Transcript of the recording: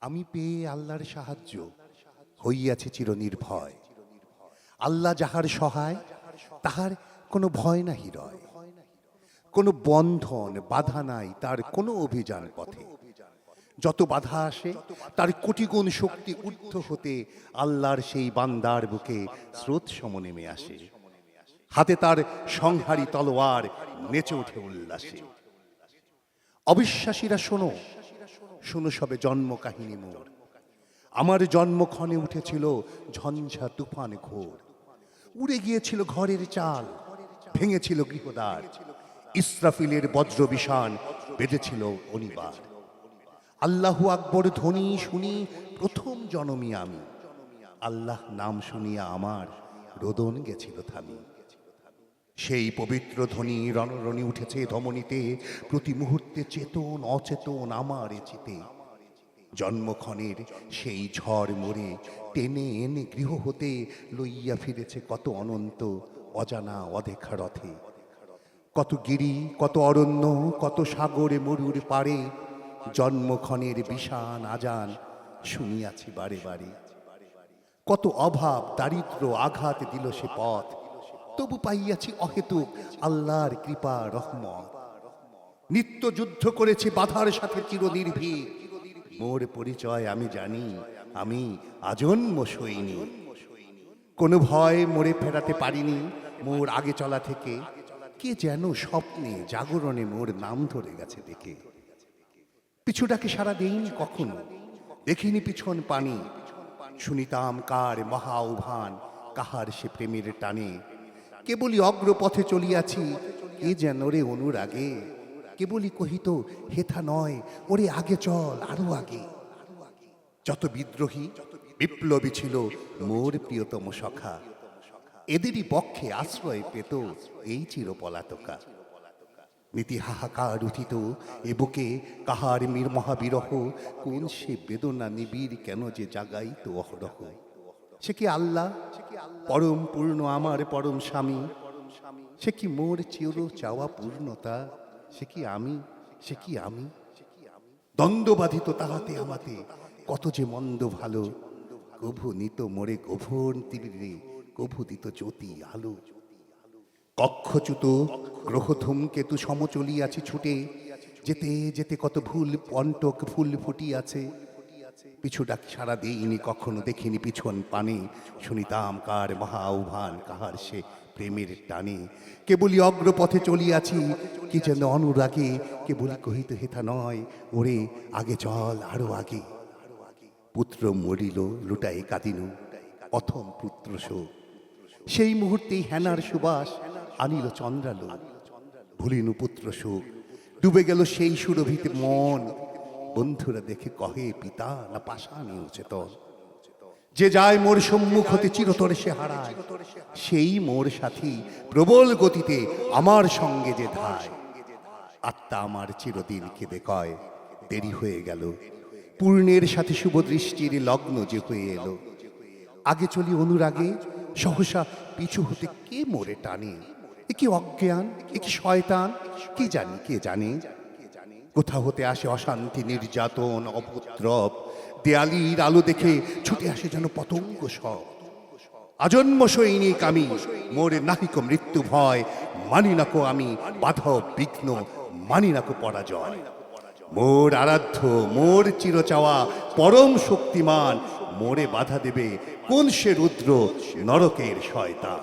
আমি পেয়ে আল্লাহর সাহায্য হইয়াছি চিরনির্ভয়। আল্লাহ যাহার সহায় তাহার কোনো ভয় নাহি রয়। কোনো বন্ধন বাধা নাই তার কোনো অভিযান পথে। যত বাধা আসে তার কোটিগুণ শক্তি ঊর্ধ্ব হতে আল্লাহর সেই বান্দার বুকে স্রোত সম নেমে আসে। হাতে তার সংহারী তলোয়ার নেচে ওঠে উল্লাসে। অবিশ্বাসীরা শোনো, শোনো সবে জন্ম কাহিনী মোর। আমার জন্মক্ষণে উঠেছিল ঝঞ্ঝা তুফান ঘোর। উড়ে গিয়েছিল ঘরের চাল, ভেঙেছিল গৃহদ্বার। ইসরাফিলের বজ্র বিষাণ বেঁধেছিল অনিবার। আল্লাহু আকবর ধ্বনি শুনি প্রথম জনমী আমি। আল্লাহ নাম শুনিয়া আমার রোদন গেছিল থামি। সেই পবিত্র ধ্বনি রণরণি উঠেছে ধমনীতে, প্রতি মুহূর্তে চেতন অচেতন আমার চিতে। জন্মক্ষণের সেই ঝড় মোরে টেনে এনে গৃহ হতে লইয়া ফিরেছে কত অনন্ত অজানা অদেখা রথে। কত গিরি, কত অরণ্য, কত সাগরে মরুর পারে জন্মক্ষণের বিষাণ আজান শুনিয়াছি বারে বারে। কত অভাব দারিদ্র আঘাত দিল সে পথ, তবু পাইয়াছি অহেতুক আল্লাহর কৃপা রহমত। নিত্য যুদ্ধ করেছি বাধার সাথে চিরনির্ভীক। মোর পরিচয় আমি জানি, আমি আজন্ম সৈনিক। কোনো ভয় মোরে ফেরাতে পারিনি মোর আগে চলা থেকে। কে যেন স্বপ্নে জাগরণে মোর নাম ধরে গেছে দেখে। পিছুটাকে সারা দেইনি কখনো, দেখিনি পিছন পানি। শুনিতাম কার মহা আহ্বান, কাহার সে প্রেমের টানে। কেবলই অগ্রপথে চলিয়াছি, কে যেন রে অনুরাগে। কেবলই কহিত হেথা নয়, ওরে আগে চল আরো আগে। যত বিদ্রোহী বিপ্লবী ছিল মোর প্রিয়তম সখা, এদেরই পক্ষে আশ্রয় পেত এই চিরপলাতকা। নীতি হাহাকার উঠিত এ বুকে কাহার মহাবিরহ। কোন সে বেদনা নিবিড় কেন যে জাগাইত অহরহ। সে কি আল্লাহ পরম পূর্ণ আমার পরম স্বামী। সে কি মোর চির চাওয়া পূর্ণতা। সে কি আমি, সে কি আমি। দ্বন্দ্ববাধিত তাহাতে আমাতে কত যে মন্দ ভালো। কভু নিত মোরে গভীর তীরে, কভু দিত জ্যোতি আলো। কক্ষচ্যুত গ্রহ ধূমকেতু সম চলিয়াছি ছুটে, যেতে যেতে কত ভুল পন্টক ফুল ফুটিয়াছে। পিছু ডাক সারা দেইনি কখনো, দেখিনি পিছন পানে। শুনিতাম কার মহা আহ্বান, কাহার সে প্রেমের টানে। কেবলই অগ্রপথে চলিয়াছি কি যেন অনুরাগে। কেবলই কহিত হেথা নয়, ওরে আগে চল আরো আগে। পুত্র মরিল লুটাই কাঁদিনু অথম পুত্র শোক। সেই মুহূর্তেই হেনার সুবাস আনিল চন্দ্রালো। ভুলিনু পুত্র শোক, ডুবে গেল সেই সুরভিতে মন। বন্ধুরা দেখে কহে পিতা না পাষাণীয় চেতন। যে যায় মোর সম্মুখ হতে চিরতরে সে হারায়, সেই মোর সাথী প্রবল গতিতে আমার সঙ্গে যে ধায়। আত্মা আমার চিরদিন কেঁদে কয় দেরি হয়ে গেল, পূর্ণের সাথে শুভ দৃষ্টির লগ্ন যে হয়ে এলো। আগে চলি অনুরাগে, সহসা পিছু হতে কে মোরে টানে। এ কি অজ্ঞান, এ কি শয়তান, কি জানি কে জানে। কোথা হতে আসে অশান্তি নির্যাতন অপদ্রব। দেয়ালির আলো দেখে ছুটে আসে যেন পতঙ্গ সব। আজন্ম সৈনিক আমি, মোর নাহিক মৃত্যু ভয়। মানি নাকো আমি বাধা বিঘ্ন, মানি নাকো পরাজয়। মোর আরাধ্য, মোর চিরচাওয়া পরম শক্তিমান। মোরে বাধা দেবে কোন সে রুদ্র নরকের শয়তান।